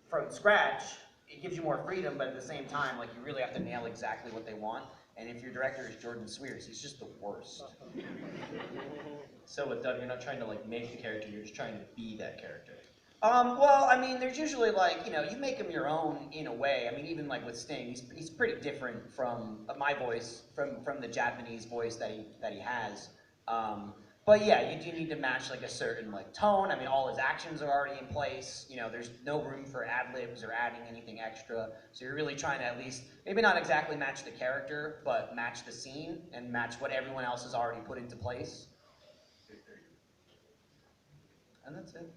from scratch, it gives you more freedom, but at the same time, like you really have to nail exactly what they want. And if your director is Jordan Swears, he's just the worst. So with Doug, you're not trying to like make the character, you're just trying to be that character. Well, I mean, there's usually like, you know, you make him your own in a way. I mean, even like with Sting, he's pretty different from my voice, from the Japanese voice that he has. But yeah, you do need to match like a certain like tone. I mean, all his actions are already in place. You know, there's no room for ad libs or adding anything extra. So you're really trying to at least maybe not exactly match the character, but match the scene and match what everyone else has already put into place. And that's it.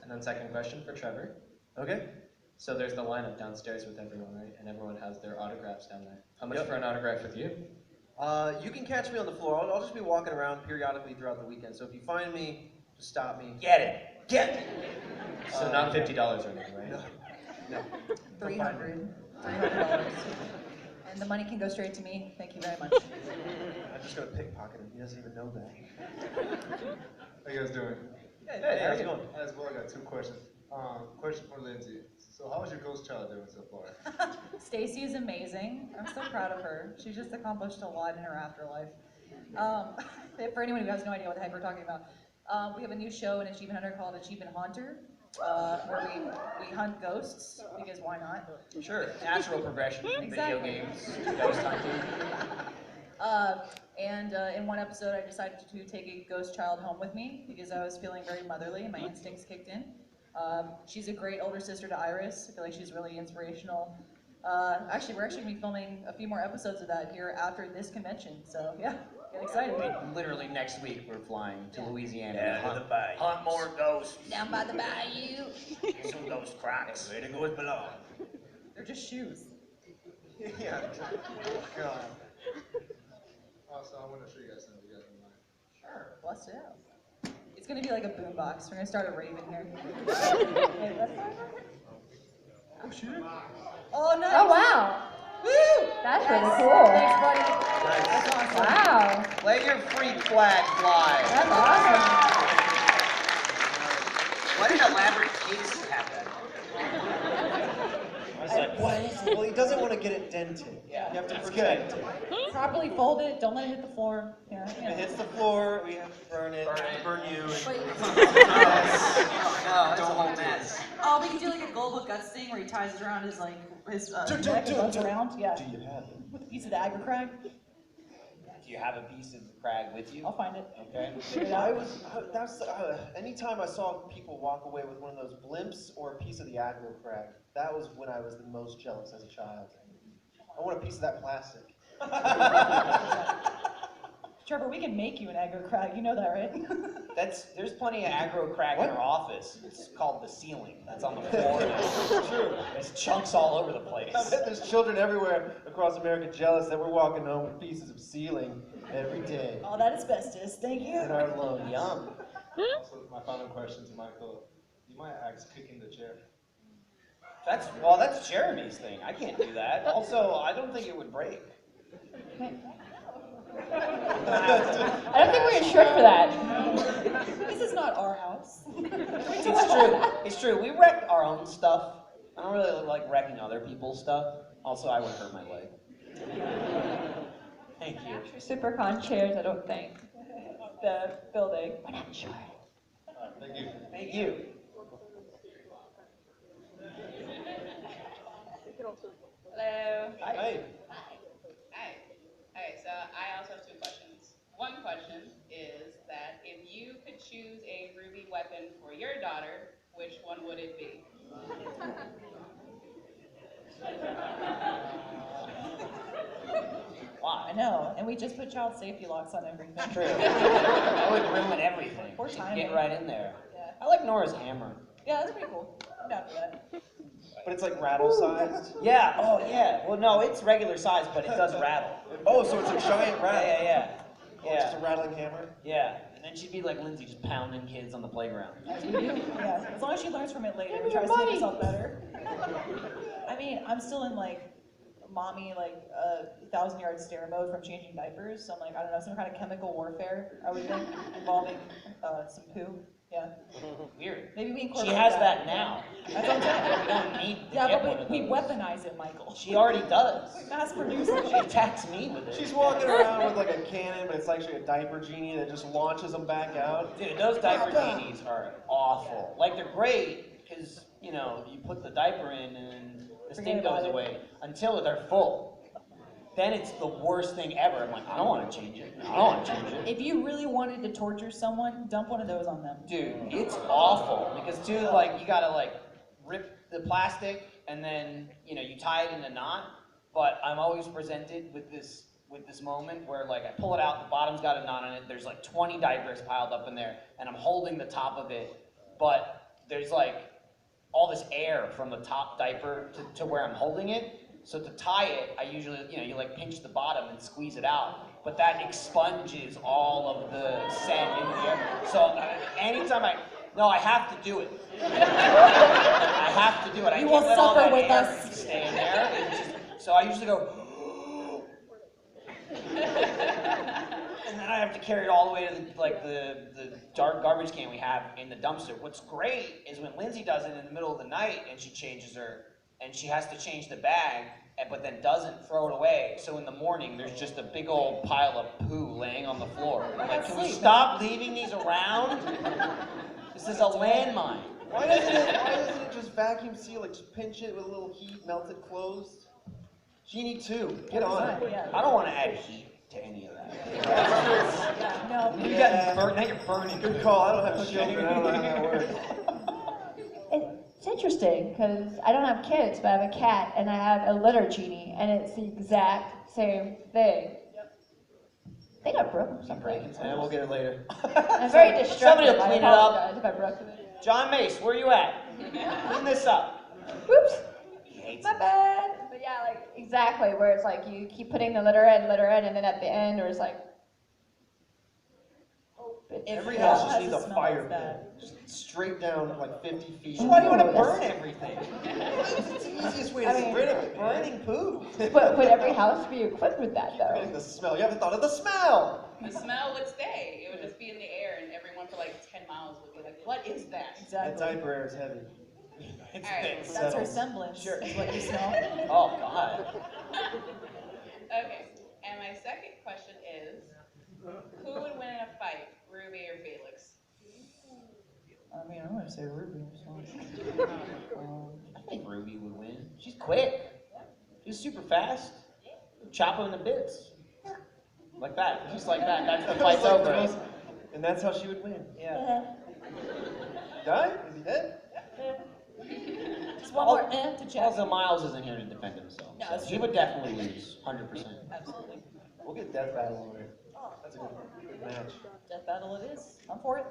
And then second question for Trevor. Okay. So there's the lineup downstairs with everyone, right? And everyone has their autographs down there. How much for an autograph with you? You can catch me on the floor. I'll just be walking around periodically throughout the weekend. So if you find me, just stop me. Get it. Get it. So not $50 or anything, right? No. $300. And the money can go straight to me. Thank you very much. I'm just gonna pickpocket him. He doesn't even know that. How you guys doing? Hey, how's it going? As well, I got 2 questions. Question for Lindsay. So how is your ghost child doing so far? Stacy is amazing. I'm so proud of her. She's just accomplished a lot in her afterlife. For anyone who has no idea what the heck we're talking about, we have a new show in Achievement Hunter called Achievement Haunter, where we hunt ghosts, because why not? Sure, natural progression from Exactly. video games to ghost hunting. In one episode, I decided to take a ghost child home with me because I was feeling very motherly and my instincts kicked in. She's a great older sister to Iris. I feel like she's really inspirational. Actually, we're actually going to be filming a few more episodes of that here after this convention. So yeah, get excited. Literally next week we're flying to Louisiana Yeah, to to the bayou. hunt more ghosts. Down by the bayou. Get some ghost cracks. Where the ghosts belong. They're just shoes. Yeah. God. Also, I want to show you guys something. You guys don't mind. Sure, bust it out. It's going to be like a boombox. We're going to start a raving here. Oh, nice. Oh, wow. Woo! That's Yes. really cool. Thanks, buddy. That's awesome. Wow. Let your freak flag fly. That's awesome. What an elaborate case you have that. I was like, what is it? Well, he doesn't want to get it dented. Yeah, You have to that's protect good. it. Properly fold it. Don't let it hit the floor. Yeah, If it hits the floor, we have to burn it. Burn you. Wait. No, don't hold this. Oh, we can do like a Goldbook Guts thing where he ties it around his like his neck and runs around. Yeah. Do you have it? With a piece of the aggro crag. Do you have a piece of crag with you? I'll find it. Okay. Anytime I saw people walk away with one of those blimps or a piece of the aggro crag, that was when I was the most jealous as a child. I want a piece of that plastic. Trevor, we can make you an aggro crag. You know that, right? There's plenty of aggro crag in our office. It's called the ceiling. That's on the floor now. True. There's chunks all over the place. I bet there's children everywhere across America jealous that we're walking home with pieces of ceiling every day. Oh, that asbestos. Thank you. In our lungs. Yum. Also, my final question to Michael. You might ask kicking the chair. That's Jeremy's thing. I can't do that. Also, I don't think it would break. I don't think we're insured for that. This is not our house. It's true. It's true. We wreck our own stuff. I don't really like wrecking other people's stuff. Also, I would hurt my leg. Thank you. Supercon chairs, I don't think. The building. We're not sure. Thank you. Thank you. Hello. Hey. Hi. Okay, so I also have 2 questions. One question is that if you could choose a ruby weapon for your daughter, which one would it be? Wow. I know, and we just put child safety locks on everything. True. That would ruin everything. Poor She'd timing. get right in there. Yeah. I like Nora's hammer. Yeah, that's pretty cool. I'm down for that. But it's like rattle sized. Yeah. Oh, yeah. Well, no, it's regular size, but it does rattle. Oh, so it's a giant rattle. Yeah. Oh, it's just a rattling hammer. Yeah. And then she'd be like Lindsay, just pounding kids on the playground. As we do. Yeah, as long as she learns from it later and tries to make herself better. I mean, I'm still in like mommy 1,000-yard stare mode from changing diapers. So I'm like, I don't know, some kind of chemical warfare, I would think, involving some poo. Yeah. Weird. Maybe we She incorporate has that now. That's what I'm saying. We don't need to Yeah, get but one of we those. weaponize it, Michael. She already does. We mass produce it. She attacks me with it. She's walking around with like a cannon, but it's actually a diaper genie that just launches them back out. Dude, those diaper genies are awful. Like, they're great because, you put the diaper in and the Forget sting about goes it. away until they're full. Then it's the worst thing ever. I'm like, I don't want to change it. I don't want to change it. If you really wanted to torture someone, dump one of those on them. Dude, it's awful because too, like, you gotta like rip the plastic and then you tie it in a knot. But I'm always presented with this moment where like I pull it out, the bottom's got a knot on it. There's like 20 diapers piled up in there, and I'm holding the top of it, but there's like all this air from the top diaper to where I'm holding it. So to tie it, I usually, you like pinch the bottom and squeeze it out, but that expunges all of the sand in the air. So anytime I have to do it. I have to do it. I You can't will let all suffer that with air us. stay in there. So I usually go, and then I have to carry it all the way to the dark garbage can we have in the dumpster. What's great is when Lindsay does it in the middle of the night and she changes and she has to change the bag, but then doesn't throw it away. So in the morning, there's just a big old pile of poo laying on the floor. I'm like, can we stop leaving these around? This is a landmine. Why doesn't it just vacuum seal it? Just pinch it with a little heat, melt it closed. Genie 2, get on it. Yeah. I don't want to add heat to any of that. No. You're getting burnt, now you're burning. Good call. I don't have children. I don't know how that works. It's interesting because I don't have kids, but I have a cat and I have a litter genie, and it's the exact same thing. I think I broke something. And we'll get it later. I'm very distracted. Somebody will clean it up. I apologize if I broke it. John Mace, where you at? Clean this up. Whoops. He hates My it. bad. But yeah, like exactly where it's like you keep putting the litter in, and then at the end, or it's like. Every It house has just needs a a smell fire like pit. that. Just straight down like 50 feet. So why do you want to Ooh, burn that's- everything? It's the easiest way to I get mean- rid of it. Burning poo. But would every house be equipped with that Getting though? the smell. You haven't thought of the smell. The smell would stay. It would just be in the air, and everyone for like 10 miles would be like, "What is that?" That Exactly. diaper air is heavy. It's All right. thick. That's her Settles. semblance. Sure. Is what you smell. Oh, God. Okay. And my second question is, who would win in a fight, Ruby or Felix? I mean, I'm gonna say Ruby. So. I think Ruby would win. She's quick. She's super fast. Chop her into bits. Like that. Just like that. That's the fight's Like over. those- And that's how she would win. Yeah. Die? Is he dead? Just one more to check. Also, Miles isn't here to defend himself. No, So that's he true. would definitely lose. 100%. Absolutely. We'll get death battle over it. That's a good match. Death battle it is. I'm for it.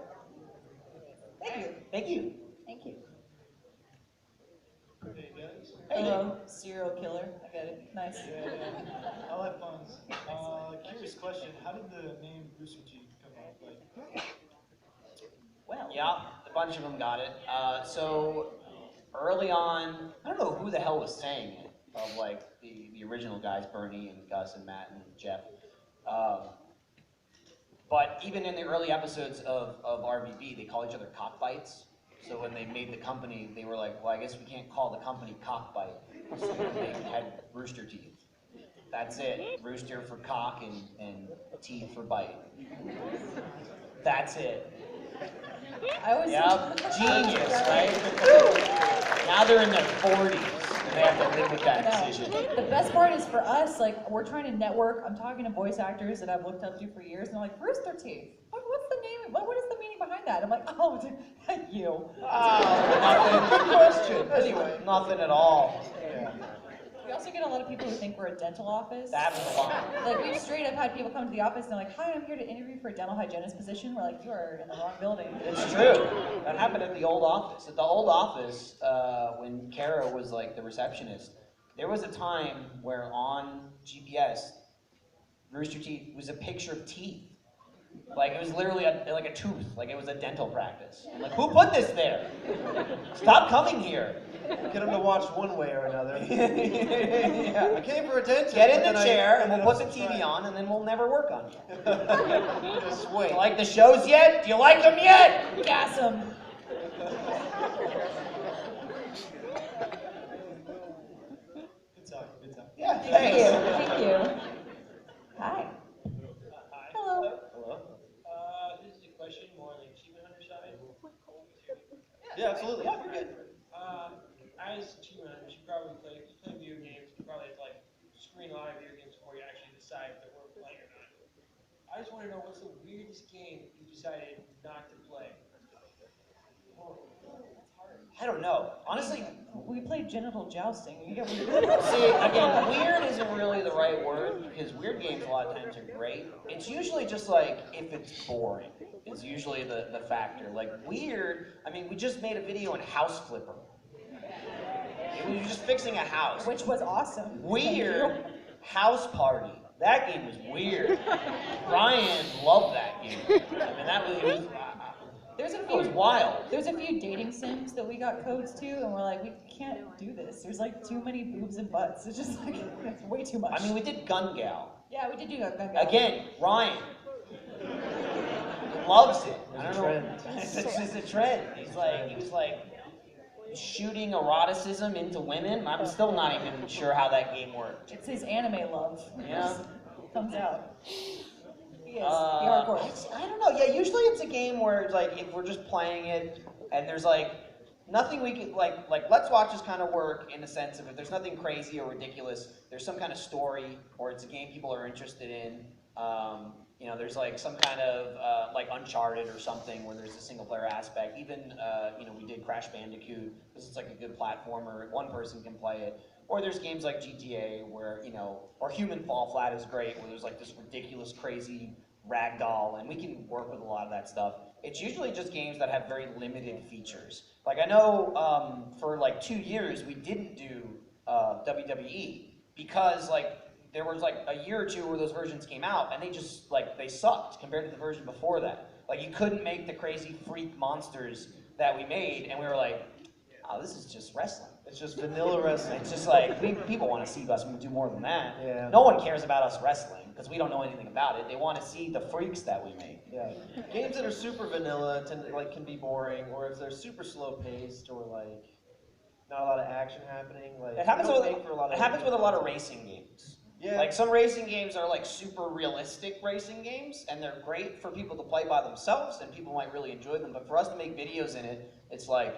Thank you. Thank you. Thank you. Hey guys. Hello, serial killer. I get it. Nice. I'll have fun. Curious question. How did the name Rooster Teeth come up? Like, Well. Yeah, a bunch of them got it. So early on, I don't know who the hell was saying it, of like the original guys, Bernie and Gus and Matt and Jeff. But even in the early episodes of RVB, they call each other cockbites. So when they made the company, they were like, well, I guess we can't call the company Cockbite. So they had Rooster Teeth. That's it. Rooster for cock and teeth for bite. That's it. I always Yep, genius, right? Now they're in their 40s, and they have to live with that decision. The best part is for us, like, we're trying to network. I'm talking to voice actors that I've looked up to for years, and they're like, Rooster Teeth. What's the name? What is the meaning behind that? I'm like, oh, you. Nothing. Good question. Anyway. Nothing at all. We also get a lot of people who think we're a dental office. That was fun. Like, we've straight up had people come to the office and they're like, hi, I'm here to interview for a dental hygienist position. We're like, you are in the wrong building. It's true. That happened at the old office. At the old office, when Kara was like the receptionist, there was a time where on GPS, Rooster Teeth was a picture of teeth. Like, it was literally like a tooth. Like, it was a dental practice. I'm like, who put this there? Stop coming here. Get them to watch one way or another. Yeah. I came for a dentist. Get in but the then chair I and we'll ended put up the TV subscribing. on and then we'll never work on you. Just wait. You like the shows yet? Do you like them yet? Gas 'em. Good talk, good talk. Yeah, Thank you. thanks. Thank you. Hi. Hi. Hello. Hello? This is a question more on the achievement hunter side. Yeah, absolutely. As achievement hunters, you probably play video games. You probably have to like screen a lot of video games before you actually decide if they're worth playing or not. I just want to know what's the weirdest game you decided not to play. I don't know. Honestly, We played genital jousting. You get see, again, weird isn't really the right word because weird games a lot of times are great. It's usually just like if it's boring is usually the factor. Like weird, I mean, we just made a video on House Flipper. We were just fixing a house. Which was awesome. Weird House Party. That game was weird. Ryan loved that game. I mean, that was, There's a it was few. wild. There's a few dating sims that we got codes to, and we're like, we can't do this. There's like too many boobs and butts. It's just like it's way too much. I mean, we did Gun Gal. yeah, we did do that. Again, Ryan loves it. I don't know. Trend. It's just a trend. He was like shooting eroticism into women. I'm still not even sure how that game worked. It's his anime love. Yeah. Comes out. He is. Uh, He hardcore. I don't know. Yeah, usually it's a game where it's like if we're just playing it and there's like nothing we can like Let's Watches kind of work in the sense of if there's nothing crazy or ridiculous, there's some kind of story or it's a game people are interested in. You know, there's like some kind of like Uncharted or something where there's a single player aspect. Even you know, we did Crash Bandicoot because it's like a good platformer. One person can play it. Or there's games like GTA where, you know, or Human Fall Flat is great where there's like this ridiculous, crazy ragdoll, and we can work with a lot of that stuff. It's usually just games that have very limited features. Like I know for like 2 years we didn't do WWE because like there was like a year or two where those versions came out and they just like they sucked compared to the version before that. Like you couldn't make the crazy freak monsters that we made, and we were like, oh, this is just wrestling. It's just vanilla wrestling. It's just like, people want to see us do more than that. Yeah. No one cares about us wrestling because we don't know anything about it. They want to see the freaks that we make. Yeah. Games that are super vanilla can be boring, or if they're super slow paced or like not a lot of action happening. Like It happens, they don't with, make for a lot of it happens with a lot of racing games. Yeah. Like some racing games are like super realistic racing games, and they're great for people to play by themselves, and people might really enjoy them. But for us to make videos in it, it's like,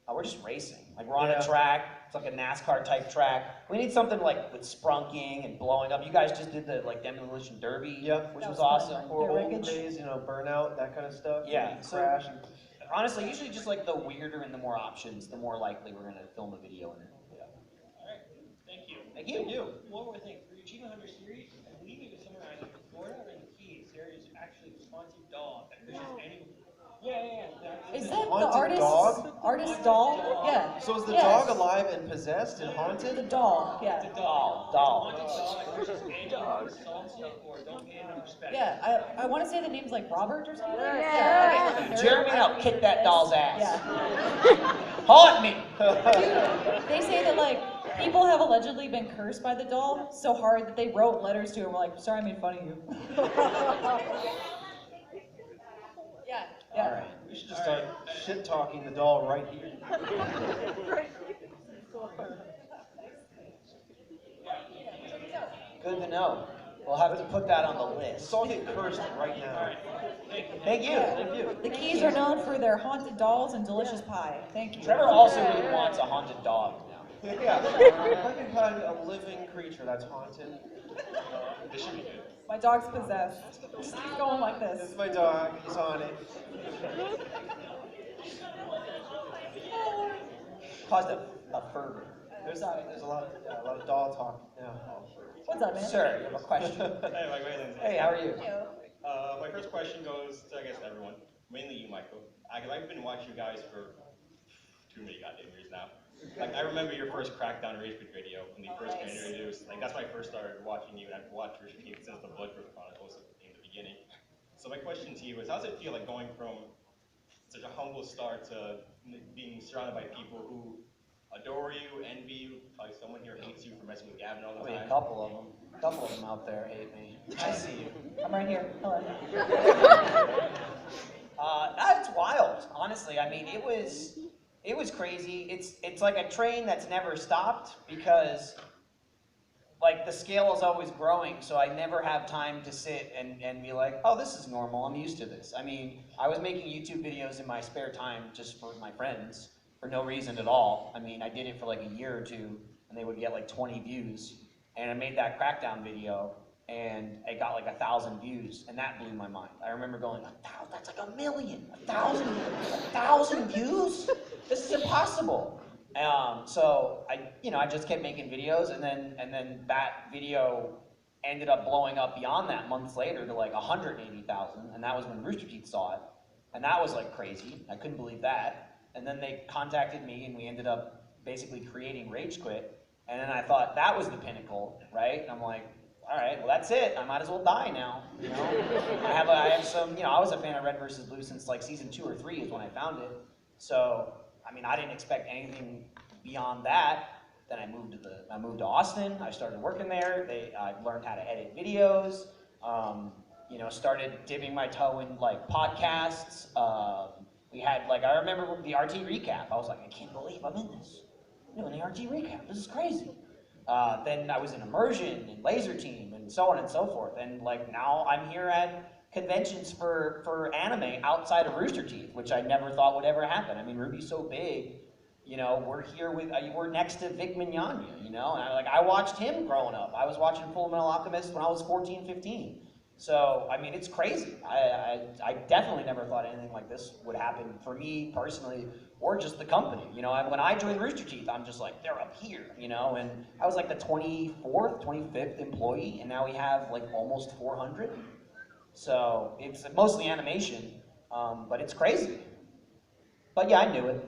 oh, we're just racing. Like we're on a track. It's like a NASCAR type track. We need something like with sprunking and blowing up. You guys just did the like demolition derby, Yep. which That was was awesome. fun. or The old wreckage. days, you know, Burnout, that kind of stuff. Yeah, You so- crash. And, Honestly, usually just like the weirder and the more options, the more likely we're gonna film a video in it. Alright, thank you. Thank you. One more thing, for your Achievement Hunter series, I believe it was somewhere either in Florida or in the Keys, there is actually a haunted dog that pushes anyone. Yeah. Is that the Haunted artist? dog? Artist doll? Yeah. so is the Yes. dog alive and possessed and The haunted? doll. Yeah. It's a dog. Doll. It's a haunted dog that pushes anyone who assaults it or don't pay enough respect. Yeah. I want to say the name's like Robert or something. Yeah. Okay. Jeremy, now kick that doll's ass. Yeah. Haunt me. They say that like people have allegedly been cursed by the doll so hard that they wrote letters to him like, sorry I made fun of you. Yeah. All right. We should just start shit talking the doll right here. Good to know. We'll have to put that on the Let's list. all get cursed right now. Thank you. Thank you. The Keys are known for their haunted dolls and delicious pie. Thank you. Trevor also really wants a haunted dog now. Yeah. If I can find a living creature that's haunted. This should be good. My dog's possessed. Just keep going like This this. is my dog. He's on it. Caused a fervor. There's a lot of doll talk now. What's up, man? Sir, you have a question? Hey, Mike, Lindsay. Hey, how are you? My first question goes to, I guess, everyone, mainly you, Michael. I've been watching you guys for too many goddamn years now. Like, I remember your first Crackdown Ragequit video when the first got introduced. Like, that's when I first started watching you, and I've watched Rooster Teeth since the Bloodbirth Chronicles in the beginning. So my question to you is, how does it feel like going from such a humble start to being surrounded by people who adore you, envy you? Probably someone here hates you for messing with Gavin all the I mean, time. a couple of them. A couple of them out there hate me. I see you. I'm right here. Hello. It's wild, honestly. I mean, it was crazy. It's like a train that's never stopped because like the scale is always growing, so I never have time to sit and be like, oh, this is normal, I'm used to this. I mean, I was making YouTube videos in my spare time just for my friends, for no reason at all. I mean, I did it for like a year or two, and they would get like 20 views. And I made that Crackdown video, and it got like 1,000 views, and that blew my mind. I remember going, that's like 1,000,000, 1,000 views? This is impossible. So I just kept making videos, and then that video ended up blowing up beyond that months later to like 180,000, and that was when Rooster Teeth saw it, and that was like crazy. I couldn't believe that. And then they contacted me, and we ended up basically creating Ragequit, and then I thought that was the pinnacle, right? And I'm like, all right, well that's it. I might as well die now. You know, I have some. I was a fan of Red versus Blue since like season 2 or 3 is when I found it. So I mean, I didn't expect anything beyond that. Then I moved to Austin. I started working there. I learned how to edit videos. Started dipping my toe in like podcasts. We had like, I remember the RT recap. I was like, I can't believe I'm in this. I'm doing the RT recap. This is crazy. Then I was in Immersion and Laser Team and so on and so forth. And like now I'm here at conventions for anime outside of Rooster Teeth, which I never thought would ever happen. I mean, Ruby's so big, we're here with, we're next to Vic Mignogna, and I watched him growing up. I was watching Full Metal Alchemist when I was 14, 15. So, I mean, it's crazy. I definitely never thought anything like this would happen for me personally, or just the company. When I joined Rooster Teeth, I'm just like, they're up here, and I was like the 24th, 25th employee, and now we have like almost 400. So it's mostly animation, but it's crazy. But yeah, I knew it.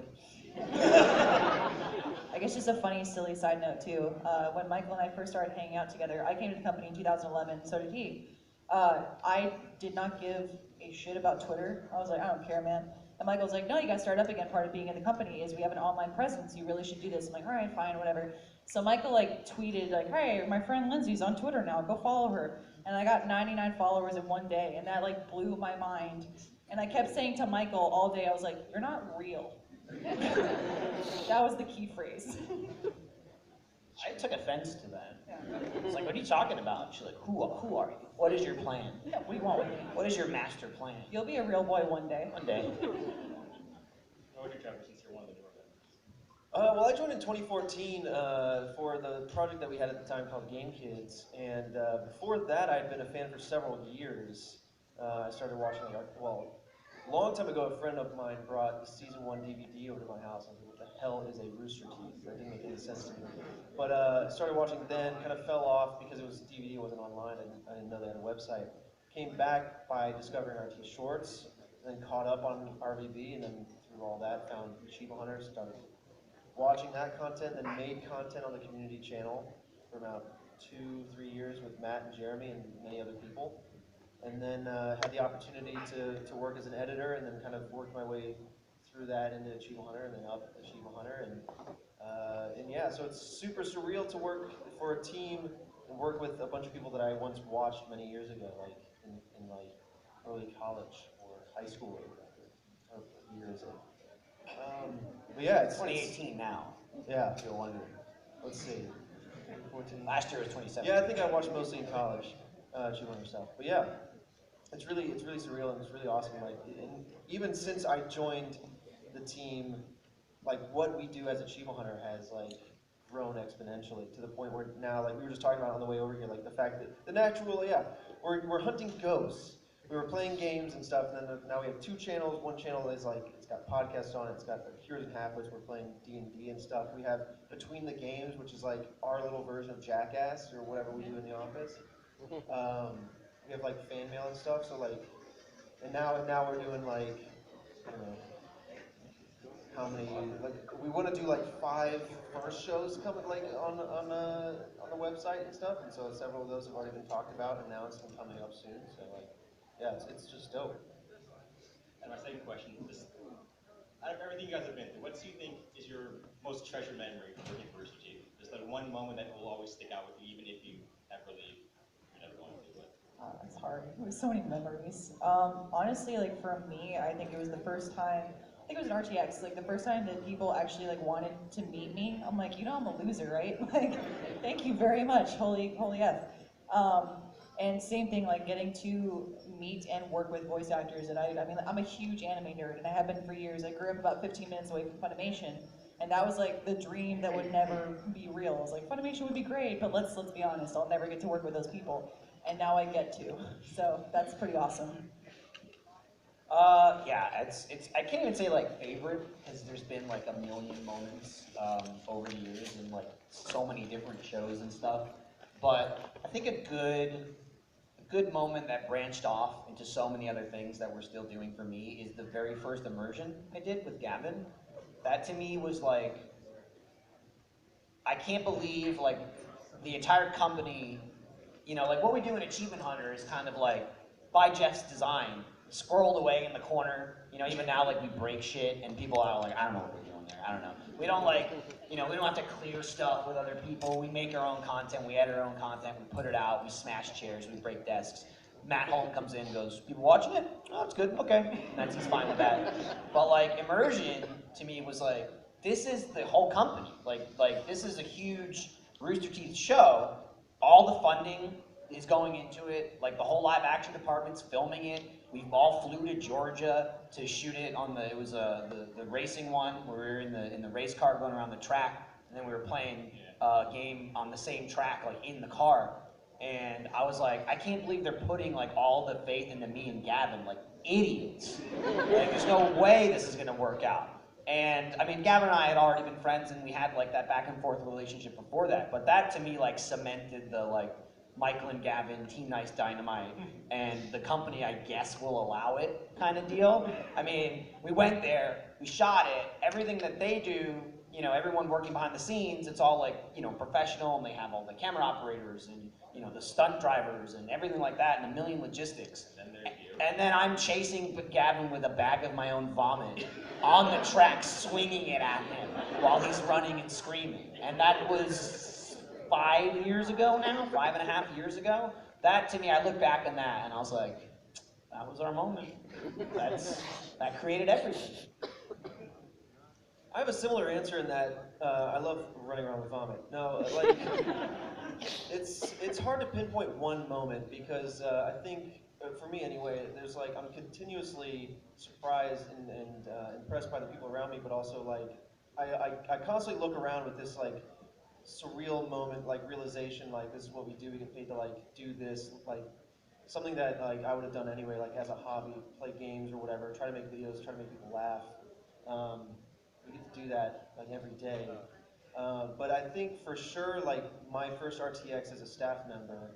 I guess just a funny, silly side note too. When Michael and I first started hanging out together, I came to the company in 2011, so did he. I did not give a shit about Twitter. I was like, I don't care, man. And Michael's like, no, you gotta start up again. Part of being in the company is we have an online presence. You really should do this. I'm like, all right, fine, whatever. So Michael like tweeted like, hey, my friend Lindsay's on Twitter now. Go follow her. And I got 99 followers in one day, and that like blew my mind. And I kept saying to Michael all day, I was like, you're not real. That was the key phrase. I took offense to that. It's like, what are you talking about? She's like, who are you? What is your plan? Yeah, what do you want with me? What is your master plan? You'll be a real boy one day. One day. What would you, Trevor, since you're one of the newer members? Well, I joined in 2014 for the project that we had at the time called Game Kids, and before that, I'd been a fan for several years. I started watching, a long time ago, a friend of mine brought the season 1 DVD over to my house. I was like, what the hell is a Rooster Teeth? That didn't make any sense to me. But started watching then, kind of fell off because it was DVD, it wasn't online. I didn't know they had a website. Came back by discovering RT Shorts, and then caught up on RVB, and then through all that, found Achievement Hunter, started watching that content, then made content on the community channel for about 2-3 years with Matt and Jeremy and many other people. And then had the opportunity to work as an editor, and then kind of worked my way through that into Achievement Hunter, and then up Achievement Hunter, and yeah, so it's super surreal to work for a team and work with a bunch of people that I once watched many years ago, like in like early college or high school or years. But yeah, it's 2018 now. Yeah. If you're wondering. Let's see. 14. Last year was 2017. Yeah, I think I watched mostly in college, Achievement Hunter stuff. But yeah. It's really surreal, and it's really awesome. Like, and even since I joined the team, like what we do as Achievement Hunter has like grown exponentially to the point where now, like we were just talking about on the way over here, like the fact that the natural, we're hunting ghosts. We were playing games and stuff, and then now we have 2 channels. One channel is like it's got podcasts on it. It's got the Heroes and Halfwits. We're playing D&D and stuff. We have Between the Games, which is like our little version of Jackass or whatever we do in the office. We have like fan mail and stuff, so like, and now we're doing like, I don't know, how many, like, we want to do like 5 first shows coming like on the website and stuff, and so several of those have already been talked about, and now it's coming up soon, so like, yeah, it's just dope. And my second question is, out of everything you guys have been through, what do you think is your most treasured memory working for Rooster Teeth? There's like one moment that will always stick out with you, even if you ever leave. You're never going to. But Oh, that's hard. There's so many memories. Honestly, like for me, I think it was the first time. I think it was an RTX. Like the first time that people actually like wanted to meet me. I'm like, you know, I'm a loser, right? Like, thank you very much. Holy F. And same thing, like getting to meet and work with voice actors. And I mean, I'm a huge anime nerd, and I have been for years. I grew up about 15 minutes away from Funimation, and that was like the dream that would never be real. I was like, Funimation would be great, but let's be honest, I'll never get to work with those people. And now I get to, so that's pretty awesome. Yeah, it's I can't even say like favorite because there's been like a million moments over the years and like so many different shows and stuff. But I think a good moment that branched off into so many other things that we're still doing for me is the very first immersion I did with Gavin. That to me was like, I can't believe like the entire company, you know, like what we do in Achievement Hunter is kind of like by Jeff's design, squirreled away in the corner. You know, even now like we break shit and people are like, I don't know what we're doing there. I don't know. We don't like, you know, we don't have to clear stuff with other people. We make our own content. We edit our own content. We put it out. We smash chairs. We break desks. Matt Holm comes in and goes, people watching it? Oh, it's good. Okay. And he's fine with that. But like Immersion to me was like, this is the whole company. Like this is a huge Rooster Teeth show. All the funding is going into it. Like the whole live action department's filming it. We all flew to Georgia to shoot it on the racing one where we were in the race car going around the track, and then we were playing a game on the same track like in the car. And I was like, I can't believe they're putting like all the faith into me and Gavin, like idiots. Like there's no way this is gonna work out. And I mean, Gavin and I had already been friends, and we had like that back and forth relationship before that. But that to me like cemented the like Michael and Gavin, Team Nice Dynamite, and the company I guess will allow it kind of deal. I mean, we went there, we shot it, everything that they do, you know, everyone working behind the scenes, it's all like, you know, professional, and they have all the camera operators and, you know, the stunt drivers and everything like that, and a million logistics. And then I'm chasing Gavin with a bag of my own vomit on the track, swinging it at him while he's running and screaming. And that was 5 years ago now, 5.5 years ago. That to me, I look back on that and I was like, that was our moment. That created everything. I have a similar answer in that I love running around with vomit. No, like it's hard to pinpoint one moment because I think for me anyway, there's like I'm continuously surprised and impressed by the people around me, but also like I constantly look around with this like surreal moment, like realization, like this is what we do. We get paid to like do this, like something that like I would have done anyway, like as a hobby, play games or whatever, try to make videos, try to make people laugh. We get to do that like every day. But I think for sure, like my first RTX as a staff member,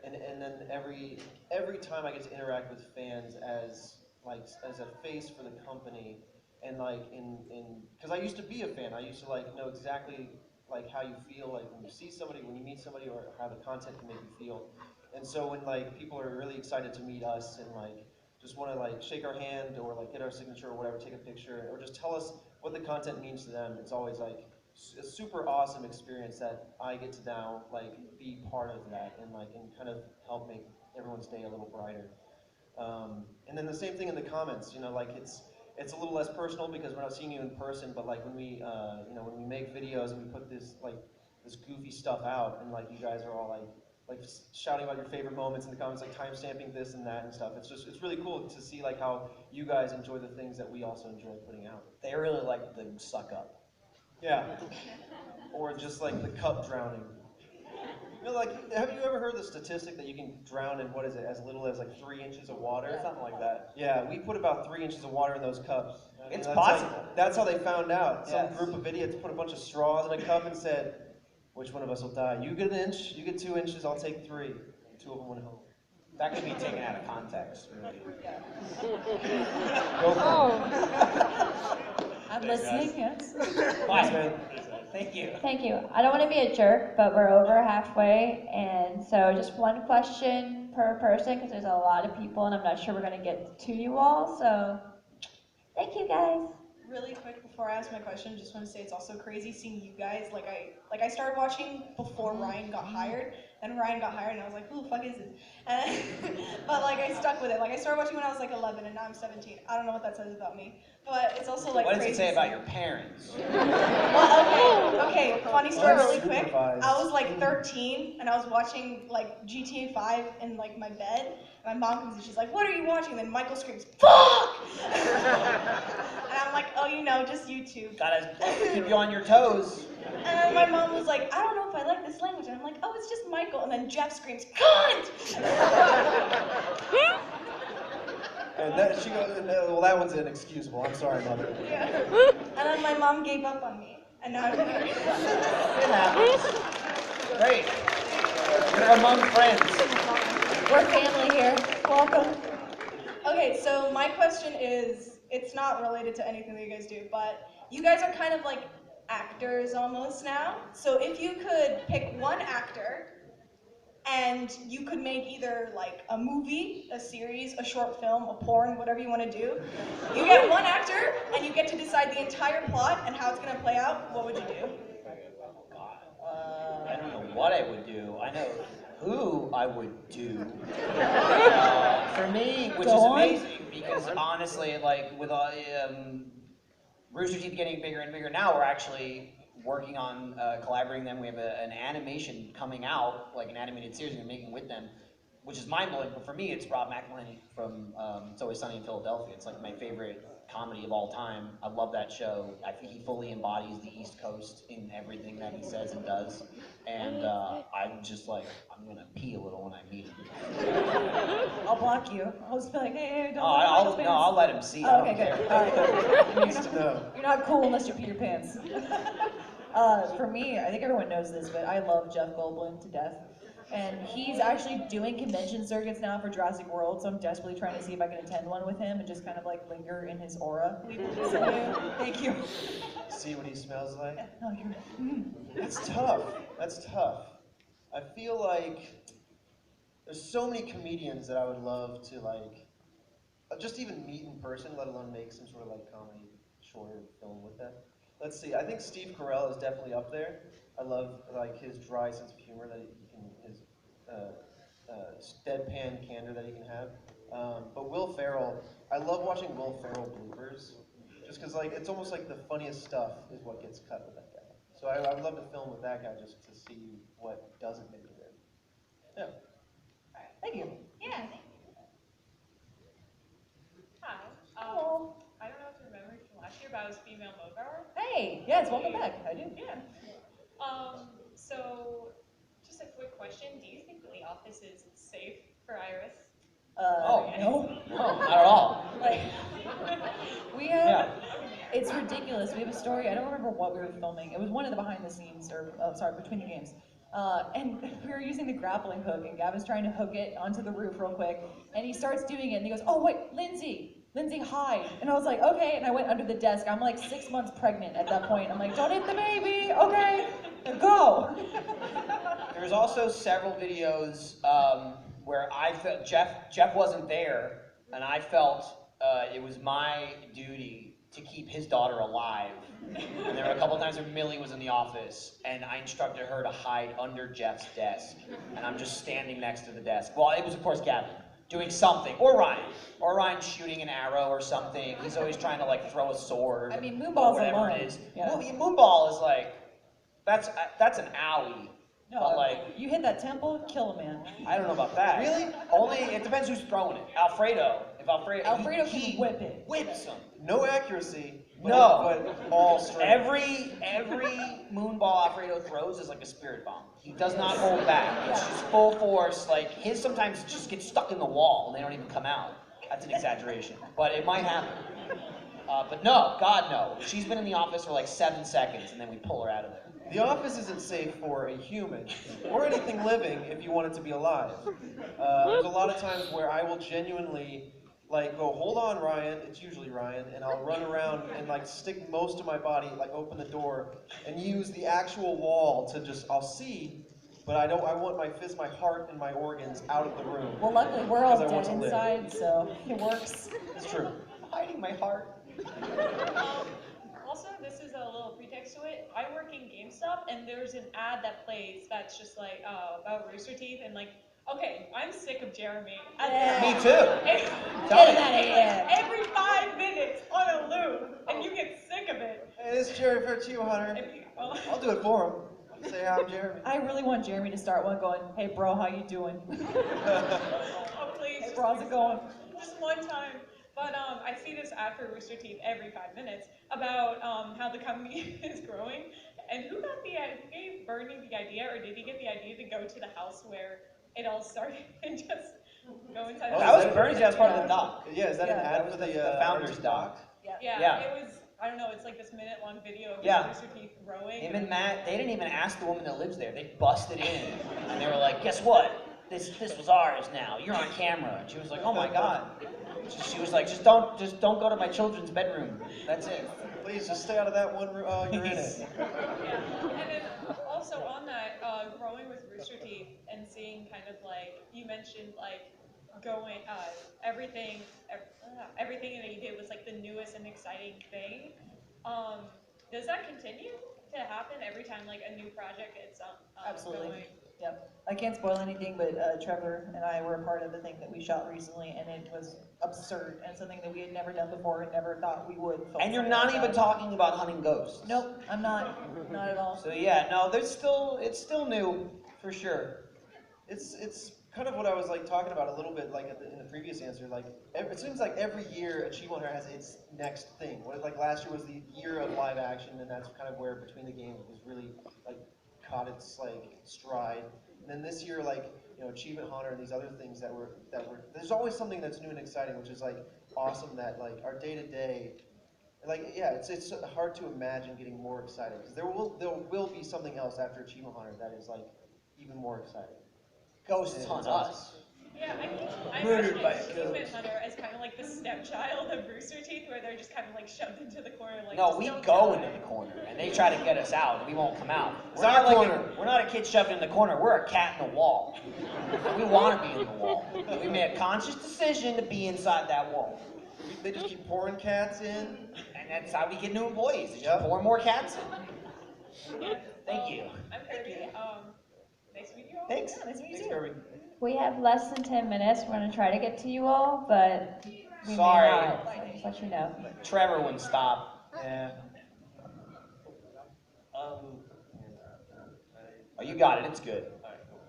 and then every time I get to interact with fans as a face for the company, and like because I used to be a fan, I used to like know exactly like how you feel like when you see somebody, when you meet somebody, or how the content can make you feel. And so when like people are really excited to meet us and like just want to like shake our hand or like get our signature or whatever, take a picture, or just tell us what the content means to them, it's always like a super awesome experience that I get to now like be part of that and kind of help make everyone's day a little brighter. And then the same thing in the comments, you know, like it's a little less personal because we're not seeing you in person, but like when we, you know, when we make videos and we put this goofy stuff out, and like you guys are all like shouting about your favorite moments in the comments, like time-stamping this and that and stuff. It's really cool to see like how you guys enjoy the things that we also enjoy putting out. They really like the suck up. Yeah. Or just like the cup drowning. You know, like, have you ever heard the statistic that you can drown in, what is it, as little as like 3 inches of water? Something like that. Yeah, we put about 3 inches of water in those cups. I mean, It's that's possible. Like, that's how they found out. Yes. Some group of idiots put a bunch of straws in a cup and said, which one of us will die? You get an inch, you get 2 inches, I'll take 3. And 2 of them went home. That could be taken out of context, really. Go for I'm listening, yes. Thanks, man. Thank you. Thank you. I don't want to be a jerk, but we're over halfway, and so just one question per person because there's a lot of people, and I'm not sure we're going to get to you all. So, thank you guys. Really quick before I ask my question, just want to say it's also crazy seeing you guys. Like I started watching before Ryan got hired, and Ryan got hired, and I was like, who the fuck is this? And but like I stuck with it. Like I started watching when I was like 11, and now I'm 17. I don't know what that says about me, but it's also like What does crazy. it say about your parents? Well, okay. Funny story, really quick. Unsupervised. I was like 13, and I was watching like GTA 5 in like my bed. My mom comes and she's like, "What are you watching?" And then Michael screams, "Fuck!" And I'm like, "Oh, you know, just YouTube." Gotta keep you on your toes. And then my mom was like, "I don't know if I like this language." And I'm like, "Oh, it's just Michael." And then Jeff screams, "Cunt!" And that, she goes, well, that one's inexcusable. I'm sorry, Mother. Yeah. And then my mom gave up on me, and now I'm married. It happens. Great. We're among friends. We're family here. Welcome. Okay, so my question is, it's not related to anything that you guys do, but you guys are kind of like actors almost now. So if you could pick one actor and you could make either like a movie, a series, a short film, a porn, whatever you want to do. You get one actor and you get to decide the entire plot and how it's going to play out. What would you do? I don't know what I would do. I know who I would do. For me, which is amazing, because honestly, like with Rooster Teeth getting bigger and bigger now, we're actually working on collaborating them. We have an animation coming out, like an animated series we're making with them, which is mind-blowing. But for me, it's Rob McElhenney from It's Always Sunny in Philadelphia. It's like my favorite comedy of all time. I love that show. I think he fully embodies the East Coast in everything that he says and does. And I'm just like, I'm gonna pee a little when I meet him. I'll block you. I'll just be like, hey, don't I'll let him see. Oh, okay, good. All right. He needs to know. You're not cool unless you pee your pants. For me, I think everyone knows this, but I love Jeff Goldblum to death. And he's actually doing convention circuits now for Jurassic World, so I'm desperately trying to see if I can attend one with him and just kind of like linger in his aura. So, thank you. See what he smells like? No, you're... That's tough. That's tough. I feel like there's so many comedians that I would love to like, just even meet in person, let alone make some sort of like comedy shorter film with that. Let's see. I think Steve Carell is definitely up there. I love like his dry sense of humor that he can, his deadpan candor that he can have. But Will Ferrell, I love watching Will Ferrell bloopers, just because like it's almost like the funniest stuff is what gets cut with that guy. So I would love to film with that guy just to see what doesn't make it in. Yeah. Thank you. Yeah, thank you. Hi. I don't know if you remember from last year, but I was female Mogar. Hey, yes, welcome back. I do. Yeah. So, just a quick question. Do you think The Office is safe for Iris? No. No, not at all. Like, we have, it's ridiculous. We have a story, I don't remember what we were filming. It was one of the behind the scenes, or, between the games. And we were using the grappling hook, and Gavin's trying to hook it onto the roof real quick, and he starts doing it, and he goes, "Oh wait, Lindsay, hide." And I was like, okay, and I went under the desk. I'm like 6 months pregnant at that point. I'm like, don't hit the baby, okay, go. There's also several videos where I felt Jeff wasn't there, and I felt it was my duty to keep his daughter alive. And there were a couple of times where Millie was in the office, and I instructed her to hide under Jeff's desk, and I'm just standing next to the desk. Well, it was of course Gavin doing something, or Ryan shooting an arrow or something. He's always trying to like throw a sword. I mean, or Moonball's whatever alone. it is. Yeah. Moonball is like that's an owie. No, But like, you hit that temple, kill a man. I don't know about that. Really? Only, it depends who's throwing it. Alfredo Alfredo he can whip it. whips him. No accuracy, but, No. but all straight. Every moonball Alfredo throws is like a spirit bomb. He does not hold back. It's just full force. Like his sometimes just get stuck in the wall and they don't even come out. That's an exaggeration, but it might happen. But no, God no. She's been in the office for like 7 seconds and then we pull her out of there. The office isn't safe for a human, or anything living if you want it to be alive. There's a lot of times where I will genuinely like go, hold on Ryan, it's usually Ryan, and I'll run around and like stick most of my body, like open the door, and use the actual wall to just, I'll see, but I want my fist, my heart, and my organs out of the room. Well, luckily we're all Because I want dead to live. inside, so it works. It's true. I'm hiding my heart. context to it, I work in GameStop, and there's an ad that plays that's just like about Rooster Teeth, and like, okay, I'm sick of Jeremy. Me too. Tell me. Every 5 minutes on a loop, and you get sick of it. Hey, this is Jeremy for Achievement Hunter. I'll do it for him. I'll say hi, I'm Jeremy. I really want Jeremy to start one going, hey bro, how you doing? Oh, please. Hey bro, how's it going? Just one time. But I see this ad for Rooster Teeth every 5 minutes about how the company is growing. And who gave Bernie the idea, or did he get the idea to go to the house where it all started and just go inside? That was Bernie's. That was part of the doc. Yeah, is that an ad for the founder's doc? Yeah, it was. I don't know. It's like this minute-long video of Rooster Teeth growing. Him and Matt, they didn't even ask the woman that lives there. They busted in, and they were like, "Guess what? This was ours now. You're on camera." And she was like, "Oh my god." She was like, just don't go to my children's bedroom. That's it. Please, just stay out of that one room. You're in it. Yeah. And then also on that, growing with Rooster Teeth and seeing kind of like, you mentioned like going, everything that you did was like the newest and exciting thing. Does that continue to happen every time like a new project gets Absolutely. going? Yep. I can't spoil anything, but Trevor and I were a part of the thing that we shot recently, and it was absurd and something that we had never done before and never thought we would. And you're not even talking about hunting ghosts. Nope, I'm not. Not at all. So yeah, no, it's still new for sure. It's kind of what I was like talking about a little bit like in the previous answer. Like it seems like every year Achievement Hunter has its next thing. What like last year was the year of live action, and that's kind of where Between the Games was really like caught its like stride. And then this year, like, you know, Achievement Hunter and these other things that were there's always something that's new and exciting, which is like awesome that like our day to day, like yeah, it's hard to imagine getting more excited because there will be something else after Achievement Hunter that is like even more exciting. Ghosts hunt us. Yeah, I imagine Achievement Hunter as kind of like the stepchild of Rooster Teeth, where they're just kind of like shoved into the corner. Like, No, we go into the corner, and they try to get us out, and we won't come out. We're not a kid shoved in the corner. We're a cat in the wall. We want to be in the wall. We made a conscious decision to be inside that wall. They just keep pouring cats in, and that's how we get new employees. They just pour more cats in. Thank you. I'm Kirby. Nice to meet you all. Thanks. Yeah, nice to meet you Thanks, too. Kirby. We have less than 10 minutes. We're going to try to get to you all, but we Sorry. may not. So just let you know. Trevor wouldn't stop. Yeah. Oh, you got it. It's good.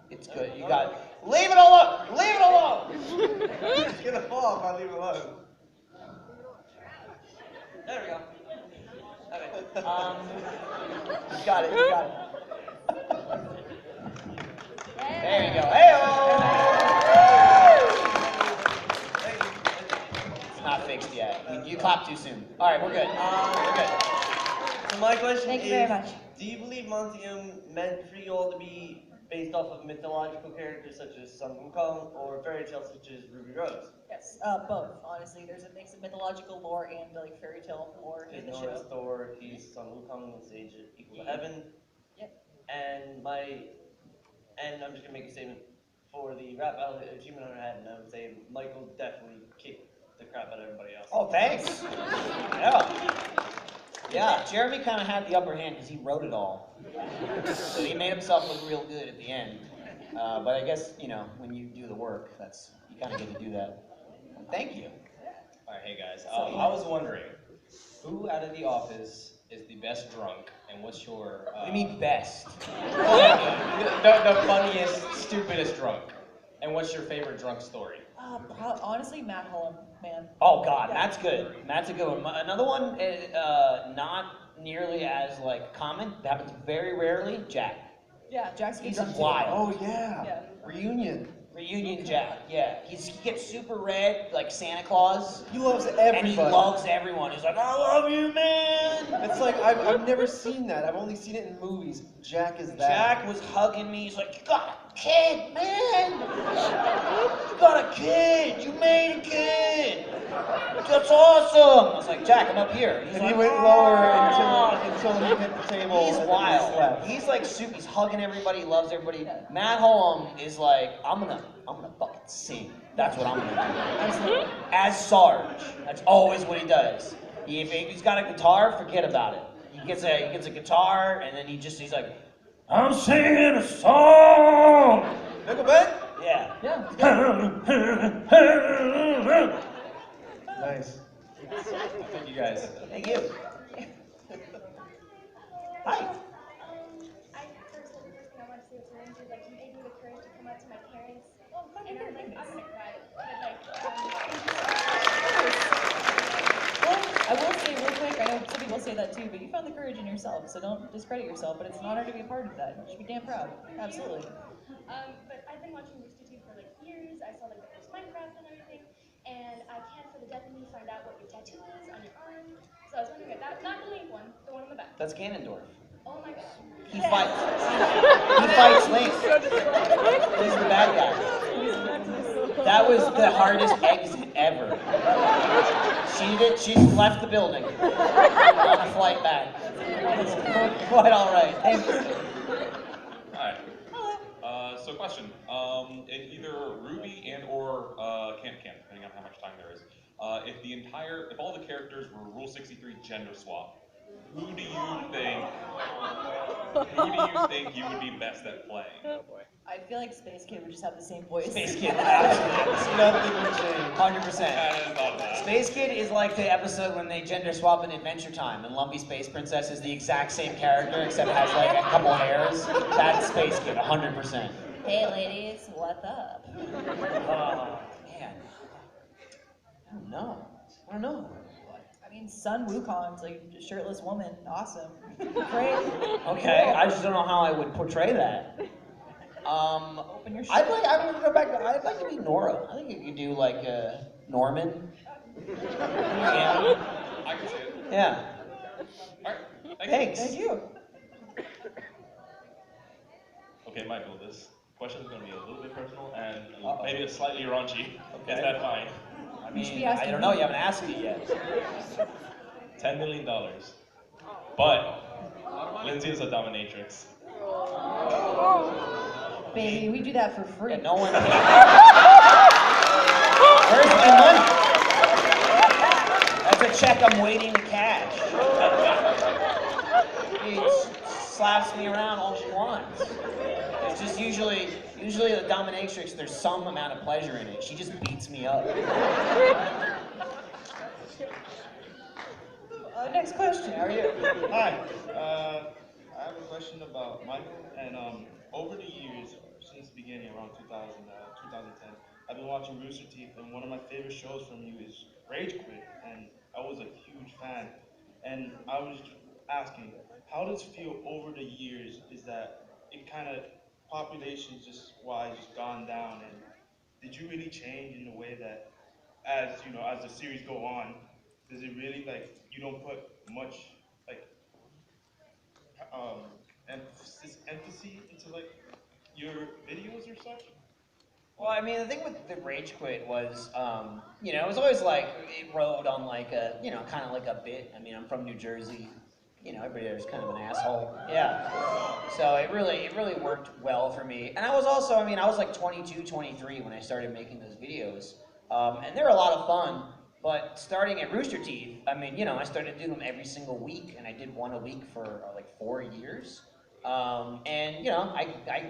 It's good. You got it. Leave it alone. Leave it alone. It's gonna fall if I leave it alone. There we go. Okay. You got it. You got it. There you go. Hey-o! It's not fixed yet. You clapped too soon. All right, we're good. We're good. So my question Thank is, you very much. do you believe Montium meant for you all to be based off of mythological characters such as Sun Wukong or fairy tales such as Ruby Rose? Yes, both, honestly. There's a mix of mythological lore and like fairy tale lore in the He's show. known as Thor, he's Sun Wukong, the sage equal to heaven. Yep. And I'm just gonna make a statement for the rap battle that Achievement Hunter had, and I would say Michael definitely kicked the crap out of everybody else. Oh, thanks. Yeah. Yeah, Jeremy kind of had the upper hand because he wrote it all. So he made himself look real good at the end. But I guess, you know, when you do the work, you kind of get to do that. Thank you. All right, hey guys. I was wondering, who out of the office is the best drunk, and what's your... What do you mean best? the funniest, stupidest drunk. And what's your favorite drunk story? Honestly, Matt Holm, man. Oh God, Matt's good. Matt's a good one. Another one, not nearly as like common. That happens very rarely. Jack. Yeah, Jack's a good He's drunk too. wild. Oh yeah. Yeah. Reunion. Reunion Jack. Yeah. He gets super red like Santa Claus. He loves everybody. And he loves everyone. He's like, I love you, man. It's like I've never seen that. I've only seen it in movies. Jack is that. Jack was hugging me. He's like, you got a kid, man. You got a kid. You made a kid. That's awesome. I was like, Jack, I'm up here. He's And like, he went lower until he hit the table. He's and then wild. He slept. He's like super. He's hugging everybody. He loves everybody. Matt Holm is like, I'm gonna fucking sing. That's what I'm gonna do. As Sarge. That's always what he does. If he's got a guitar, forget about it. He gets a guitar, and then he's like, I'm singing a song. Nickelback? Yeah. Yeah. Nice. Thank you guys. Thank you. Hi. I first thing I want to say was Lindsay, like you gave me the courage to come out to my parents. And I'm like, I'm gonna cry. But like, Well, I will say real quick, I know some people say that too, but you found the courage in yourself, so don't discredit yourself, but it's an honor to be a part of that. You should be damn proud. Absolutely. but I've been watching Rooster Teeth for like years. I saw like the first Minecraft and everything, and I can't for the death of me find out what your tattoo is on your arm. So I was wondering if that, not the Link one, the one on the back. That's Ganondorf. Oh my god. He fights. He fights Link. He's the bad guy. That was the hardest exit ever. She left the building on a flight back. It's quite all right. Thank you. Hi. So question. In either Ruby and or Camp, depending on how much time there is, if all the characters were Rule 63 gender swap, who do you think you would be best at playing? I feel like Space Kid would just have the same voice. Space Kid, absolutely. Nothing would change. 100%. Space Kid is like the episode when they gender swap in Adventure Time, and Lumpy Space Princess is the exact same character except has like a couple hairs. That's Space Kid, 100%. Hey ladies, what's up? Man. I don't know. I I mean, Sun Wukong's like a shirtless woman. Awesome. Great. Okay, I just don't know how I would portray that. Open your shirt. I'd like to be Nora. I think you could do like Norman. Yeah. I can see it. Yeah. All right. Thanks. Thank you. Okay, Michael, this question is going to be a little bit personal and Uh-oh. maybe slightly raunchy. Okay. Is that fine? I You should be mean, I asking don't know. me. You haven't asked me yet. $10 million. But Lindsay is a dominatrix. Baby, we do that for free. Yeah, no one. Where's my money? That's a check I'm waiting to cash. He slaps me around all she wants. It's just usually the dominatrix. There's some amount of pleasure in it. She just beats me up. Next question. How are you? Hi. I have a question about Michael. And over the years, since the beginning, around 2010, I've been watching Rooster Teeth, and one of my favorite shows from you is Ragequit, and I was a huge fan. And I was asking, how does it feel over the years? Is that it kind of population just wise just gone down, and did you really change in the way that as the series go on, does it really like you don't put much like emphasis into like your videos or such? Well, I mean, the thing with the Ragequit was, it was always like, it rode on like a, kind of like a bit. I mean, I'm from New Jersey. Everybody there's kind of an asshole. Yeah. So it really worked well for me. And I was also, I was like 22, 23 when I started making those videos. And they were a lot of fun. But starting at Rooster Teeth, I started doing them every single week, and I did one a week for like 4 years. I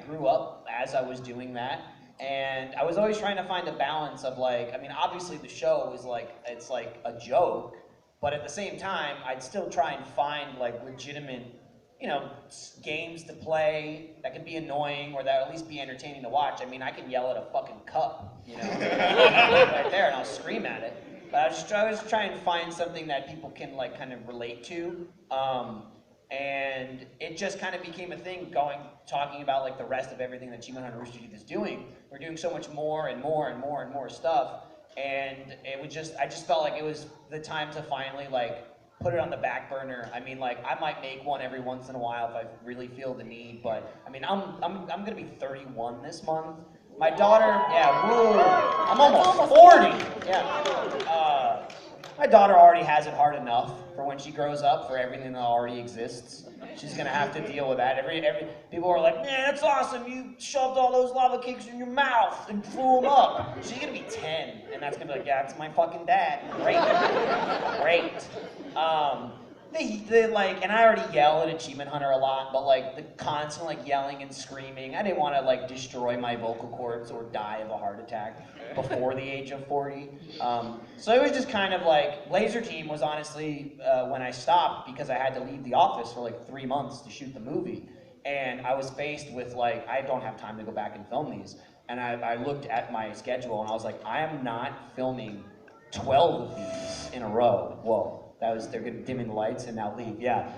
grew up as I was doing that. And I was always trying to find a balance of like, obviously the show is like, it's like a joke, but at the same time, I'd still try and find like legitimate, games to play that could be annoying or that at least be entertaining to watch. I can yell at a fucking cup, right there, and I'll scream at it. But I was trying to find something that people can like kind of relate to. And it just kind of became a thing talking about like the rest of everything that G100 Rooster Teeth is doing. We're doing so much more and more and more and more stuff. And I just felt like it was the time to finally like put it on the back burner. I might make one every once in a while if I really feel the need, but I'm gonna be 31 this month. My daughter, I'm almost 40. Yeah. My daughter already has it hard enough for when she grows up for everything that already exists. She's gonna have to deal with that. Every people are like, man, that's awesome. You shoved all those lava cakes in your mouth and threw them up. She's gonna be 10, and that's gonna be like, yeah, it's my fucking dad. Great. And I already yell at Achievement Hunter a lot, but like the constant like yelling and screaming, I didn't want to like destroy my vocal cords or die of a heart attack before the age of 40. So it was just kind of like, Laser Team was honestly when I stopped because I had to leave the office for like 3 months to shoot the movie. And I was faced with like, I don't have time to go back and film these. And I looked at my schedule and I was like, I am not filming 12 of these in a row. Whoa. They're gonna dim the lights and now leave, yeah.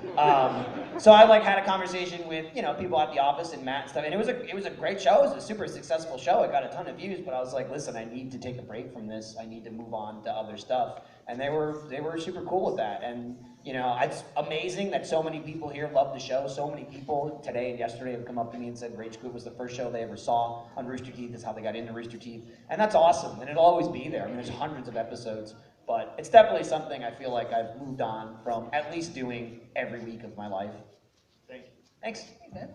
So I like had a conversation with, people at the office and Matt and stuff, and it was a great show. It was a super successful show. It got a ton of views, but I was like, listen, I need to take a break from this. I need to move on to other stuff. And they were super cool with that. And it's amazing that so many people here love the show. So many people today and yesterday have come up to me and said Ragequit was the first show they ever saw on Rooster Teeth. That's how they got into Rooster Teeth. And that's awesome, and it'll always be there. I mean, there's hundreds of episodes. But it's definitely something I feel like I've moved on from at least doing every week of my life. Thank you. Thanks. Hey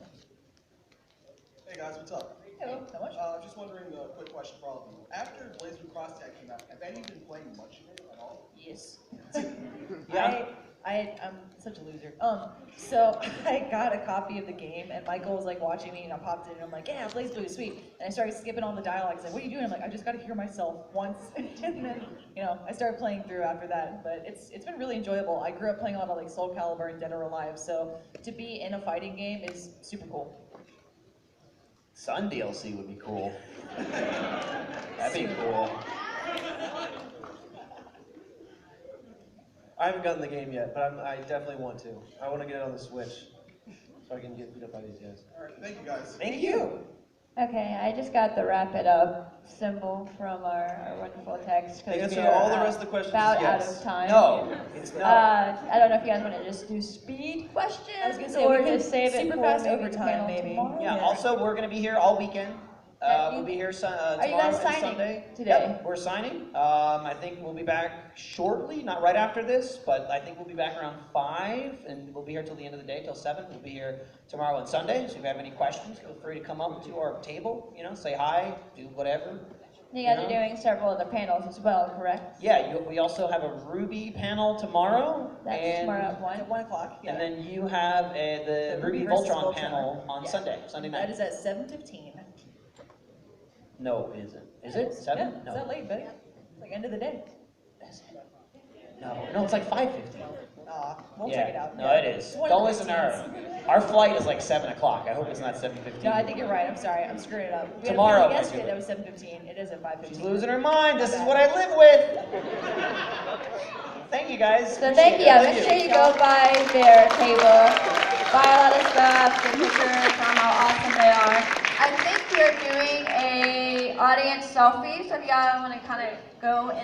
guys, what's up? Hello, so much. Just wondering, a quick question for all of you. After Blaze Blue Cross Tag came out, have any of you been playing much of it at all? Yes. Yeah. I'm such a loser. So I got a copy of the game, and Michael was like watching me, and I popped in, and I'm like, yeah, Blaze Blue is sweet. And I started skipping all the dialogue. He's like, what are you doing? I'm like, I just got to hear myself once, and then I started playing through after that. But it's been really enjoyable. I grew up playing a lot of like Soul Calibur and Dead or Alive, so to be in a fighting game is super cool. Sun DLC would be cool. That'd be cool. I haven't gotten the game yet, but I definitely want to. I want to get it on the Switch so I can get beat up by these guys. All right, thank you guys. Thank you. Okay, I just got the wrap it up symbol from our wonderful text. The answer to all the rest of the questions is about yes. out of time. No, it's no. I don't know if you guys want to just do speed questions I was gonna say, or we can just save it super for fast maybe the overtime, panel maybe. tomorrow. Yeah, also, we're going to be here all weekend. We'll be here tomorrow Are you guys and signing Sunday. today? Yep, we're signing. I think we'll be back shortly, not right after this, but I think we'll be back around 5, and we'll be here till the end of the day, till 7. We'll be here tomorrow and Sunday, so if you have any questions, feel free to come up to our table, say hi, do whatever. You guys are doing several other panels as well, correct? Yeah, we also have a Ruby panel tomorrow. That's and, tomorrow at 1. At 1 o'clock. Yeah. And then you have the Ruby versus Voltron panel on Yeah. Sunday night. That is at 7:15. No, it isn't. Is it? 7? Yeah, No. it's that late, buddy. It's like end of the day. No, it's like 5:50. We'll check it out. No, it is. It's one Don't of the listen to her. Our flight is like 7 o'clock. I hope it's not 7:15. No, I think you're right. I'm sorry. I'm screwing it up. We Tomorrow, had a might yesterday be. that was 7:15. It is at 5:15. She's losing her mind. This is what I live with. Thank you, guys. So thank you. Make sure you go by their table, buy a lot of stuff, get pictures on how awesome they are. I think you're doing a audience selfie, so if y'all want to kind of go in